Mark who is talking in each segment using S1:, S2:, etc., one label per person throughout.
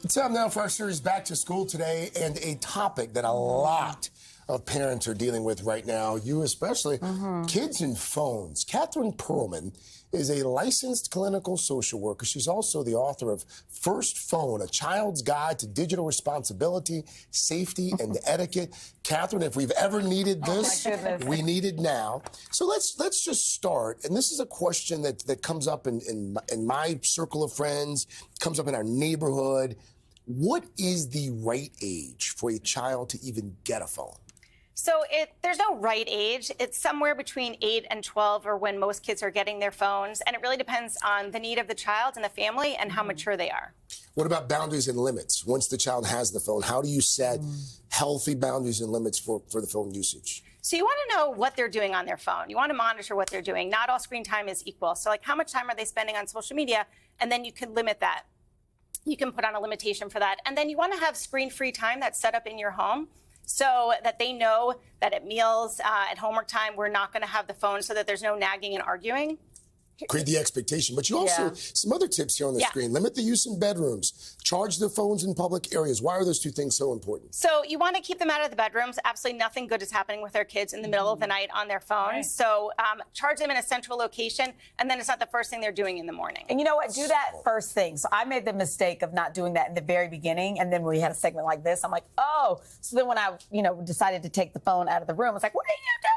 S1: It's time now for our series Back to School today, and a topic that a lot of parents are dealing with right now, you especially, kids and phones. Catherine Pearlman is a licensed clinical social worker. She's also the author of First Phone, A Child's Guide to Digital Responsibility, Safety, and Etiquette. Catherine, if we've ever needed this, we need it now. So let's just start. And this is a question that comes up in my circle of friends, comes up in our neighborhood. What is the right age for a child to even get a phone?
S2: So there's no right age. It's somewhere between 8 and 12 or when most kids are getting their phones. And it really depends on the need of the child and the family and how mature they are.
S1: What about boundaries and limits? Once the child has the phone, how do you set healthy boundaries and limits for the phone usage?
S2: So you want to know what they're doing on their phone. You want to monitor what they're doing. Not all screen time is equal. So like how much time are they spending on social media? And then you can limit that. You can put on a limitation for that. And then you want to have screen-free time that's set up in your home so that they know that at meals, at homework time, we're not going to have the phone so that there's no nagging and arguing.
S1: Create the expectation. But you also, some other tips here on the screen. Limit the use in bedrooms. Charge the phones in public areas. Why are those two things so important?
S2: So you want to keep them out of the bedrooms. Absolutely nothing good is happening with our kids in the middle of the night on their phones. Right. So charge them in a central location, and then it's not the first thing they're doing in the morning.
S3: And you know what? Do that first thing. So I made the mistake of not doing that in the very beginning, and then when we had a segment like this, I'm like, oh. So then when I, decided to take the phone out of the room, I was like, what are you doing?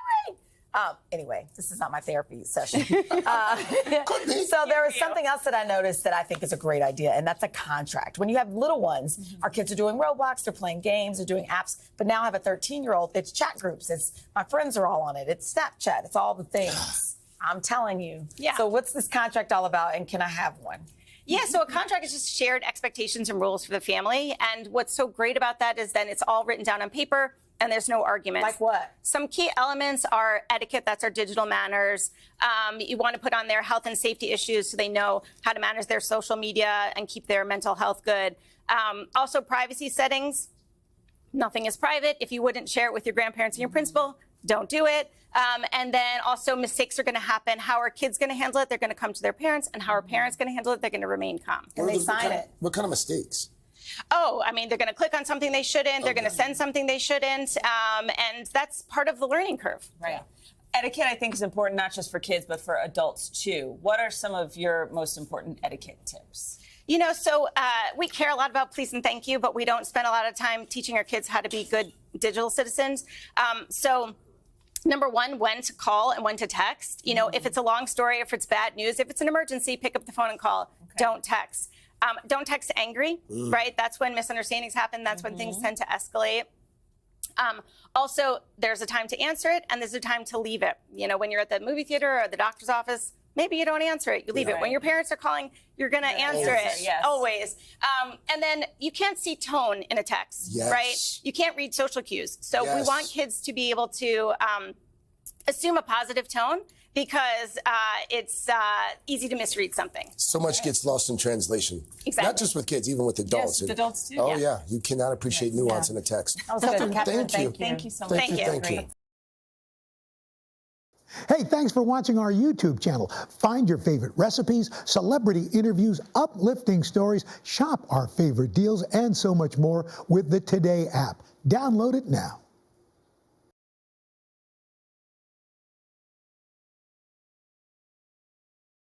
S3: Anyway, this is not my therapy session. So there was something else that I noticed that I think is a great idea, and that's a contract. When you have little ones, our kids are doing Roblox, they're playing games, they're doing apps, but now I have a 13-year-old, it's chat groups, it's my friends are all on it, it's Snapchat, it's all the things. I'm telling you. Yeah. So what's this contract all about, and can I have one?
S2: Yeah, so a contract is just shared expectations and rules for the family, and what's so great about that is then it's all written down on paper, and there's no arguments.
S3: Like what?
S2: Some key elements are etiquette, that's our digital manners. You want to put on their health and safety issues so they know how to manage their social media and keep their mental health good. Also privacy settings. Nothing is private. If you wouldn't share it with your grandparents and your principal, don't do it. And then also mistakes are going to happen. How are kids going to handle it? They're going to come to their parents. And how are parents going to handle it? They're going to remain calm.
S3: And they sign it.
S1: What kind of mistakes?
S2: Oh, I mean, they're going to click on something they shouldn't. They're going to send something they shouldn't. And that's part of the learning curve.
S4: Right. Etiquette, I think, is important not just for kids, but for adults, too. What are some of your most important etiquette tips?
S2: So we care a lot about please and thank you, but we don't spend a lot of time teaching our kids how to be good digital citizens. So number one, when to call and when to text. If it's a long story, if it's bad news, if it's an emergency, pick up the phone and call. Okay. Don't text. Don't text angry, right? That's when misunderstandings happen. That's when things tend to escalate. Also, there's a time to answer it, and there's a time to leave it. When you're at the movie theater or the doctor's office, maybe you don't answer it. You leave it. When your parents are calling, you're going to answer it. Yes. Always. And then you can't see tone in a text, right? You can't read social cues. So we want kids to be able to assume a positive tone, because it's easy to misread something.
S1: So much gets lost in translation.
S2: Exactly.
S1: Not just with kids, even with adults.
S4: Yes, adults too.
S1: Oh, yeah. You cannot appreciate nuance in a text.
S3: That was good, Catherine.
S1: Thank you.
S4: Thank you so much.
S1: Thank you.
S5: Hey, thanks for watching our YouTube channel. Find your favorite recipes, celebrity interviews, uplifting stories, shop our favorite deals, and so much more with the Today app. Download it now.